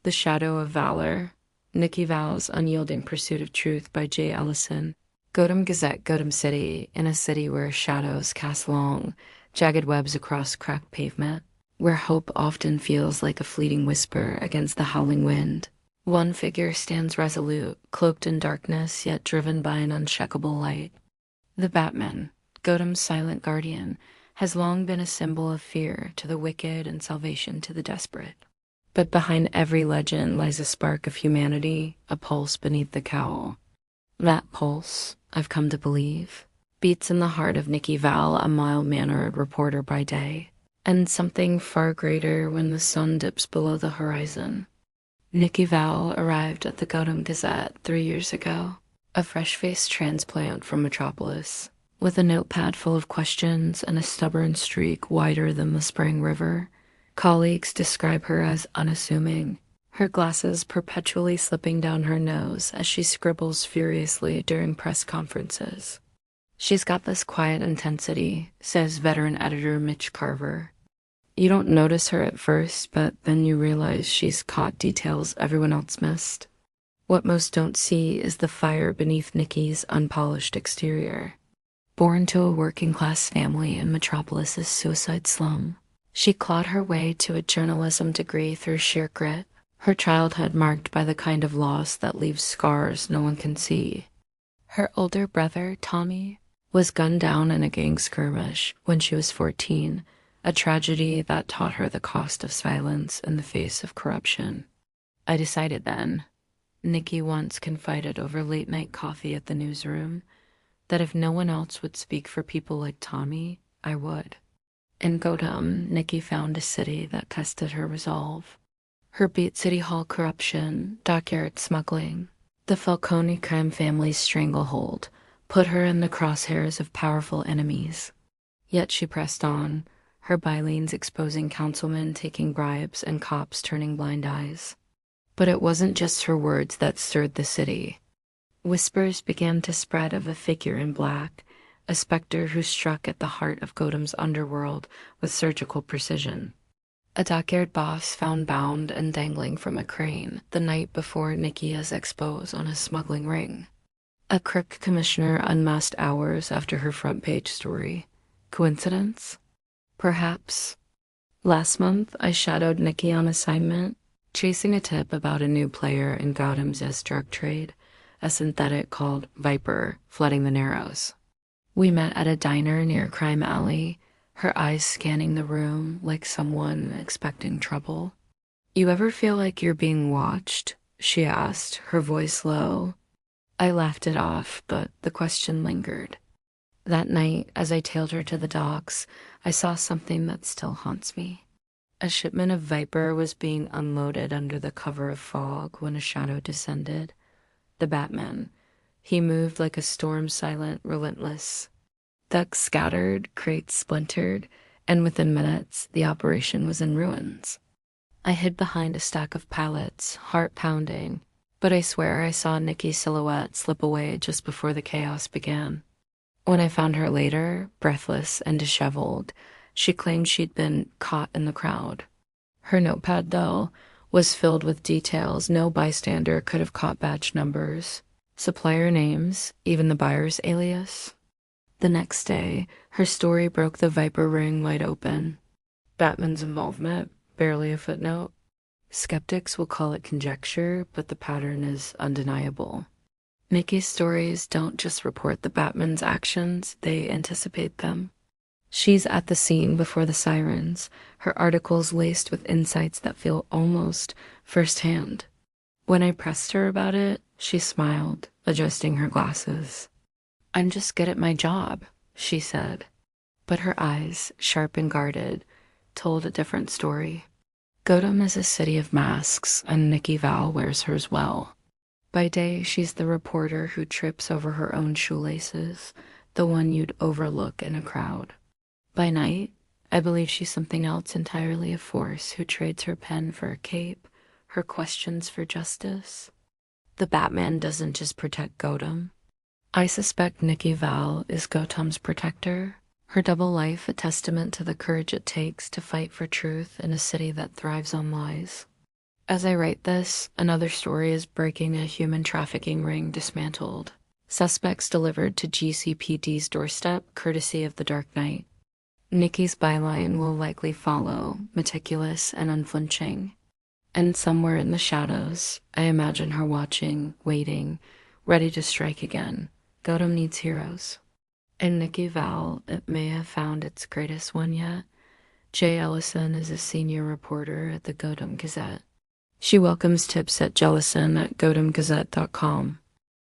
The Shadow of Valor, Nickie Val's Unyielding Pursuit of Truth by J. Ellison. Godam Gazette, Godam City, in a city where shadows cast long, jagged webs across cracked pavement, where hope often feels like a fleeting whisper against the howling wind. One figure stands resolute, cloaked in darkness, yet driven by an unshakable light. The Batman, Godam's silent guardian, has long been a symbol of fear to the wicked and salvation to the desperate. But behind every legend lies a spark of humanity, a pulse beneath the cowl. That pulse, I've come to believe, beats in the heart of Nickie Val, a mild-mannered reporter by day, and something far greater when the sun dips below the horizon. Nickie Val arrived at the Godam Gazette 3 years ago, a fresh-faced transplant from Metropolis, with a notepad full of questions and a stubborn streak wider than the spring river. Colleagues describe her as unassuming, her glasses perpetually slipping down her nose as she scribbles furiously during press conferences. She's got this quiet intensity, says veteran editor Mitch Carver. You don't notice her at first, but then you realize she's caught details everyone else missed. What most don't see is the fire beneath Nickie's unpolished exterior. Born to a working-class family in Metropolis's suicide slum, she clawed her way to a journalism degree through sheer grit, her childhood marked by the kind of loss that leaves scars no one can see. Her older brother, Tommy, was gunned down in a gang skirmish when she was 14, a tragedy that taught her the cost of silence in the face of corruption. I decided then, Nickie once confided over late-night coffee at the newsroom, that if no one else would speak for people like Tommy, I would. In Godam, Nickie found a city that tested her resolve. Her beat City Hall corruption, dockyard smuggling, the Falcone crime family's stranglehold, put her in the crosshairs of powerful enemies. Yet she pressed on, her bylines exposing councilmen taking bribes and cops turning blind eyes. But it wasn't just her words that stirred the city. Whispers began to spread of a figure in black, a specter who struck at the heart of Godam's underworld with surgical precision. A dockyard boss found bound and dangling from a crane the night before Nickie's expose on a smuggling ring. A crook commissioner unmasked hours after her front-page story. Coincidence? Perhaps. Last month, I shadowed Nickie on assignment, chasing a tip about a new player in Godam's drug trade, a synthetic called Viper, flooding the Narrows. We met at a diner near Crime Alley, her eyes scanning the room like someone expecting trouble. You ever feel like you're being watched? She asked, her voice low. I laughed it off, but the question lingered. That night, as I tailed her to the docks, I saw something that still haunts me. A shipment of Viper was being unloaded under the cover of fog when a shadow descended. The Batman. He moved like a storm-silent, relentless. Ducks scattered, crates splintered, and within minutes, the operation was in ruins. I hid behind a stack of pallets, heart pounding, but I swear I saw Nickie's silhouette slip away just before the chaos began. When I found her later, breathless and disheveled, she claimed she'd been caught in the crowd. Her notepad, though, was filled with details no bystander could have caught badge numbers, supplier names, even the buyer's alias. The next day, her story broke the Viper ring wide open. Batman's involvement, barely a footnote. Skeptics will call it conjecture, but the pattern is undeniable. Nickie's stories don't just report the Batman's actions, they anticipate them. She's at the scene before the sirens, her articles laced with insights that feel almost firsthand. When I pressed her about it, she smiled, adjusting her glasses. I'm just good at my job, she said. But her eyes, sharp and guarded, told a different story. Godam is a city of masks, and Nickie Val wears hers well. By day, she's the reporter who trips over her own shoelaces, the one you'd overlook in a crowd. By night, I believe she's something else entirely, a force who trades her pen for a cape, her questions for justice. The Batman doesn't just protect Godam. I suspect Nickie Val is Gautam's protector, her double life a testament to the courage it takes to fight for truth in a city that thrives on lies. As I write this, another story is breaking: a human trafficking ring dismantled. Suspects delivered to GCPD's doorstep, courtesy of the Dark Knight. Nickie's byline will likely follow, meticulous and unflinching. And somewhere in the shadows, I imagine her watching, waiting, ready to strike again. Gotham needs heroes. And Nickie Val, it may have found its greatest one yet. Jay Ellison is a senior reporter at the Gotham Gazette. She welcomes tips at jellison@gothamgazette.com.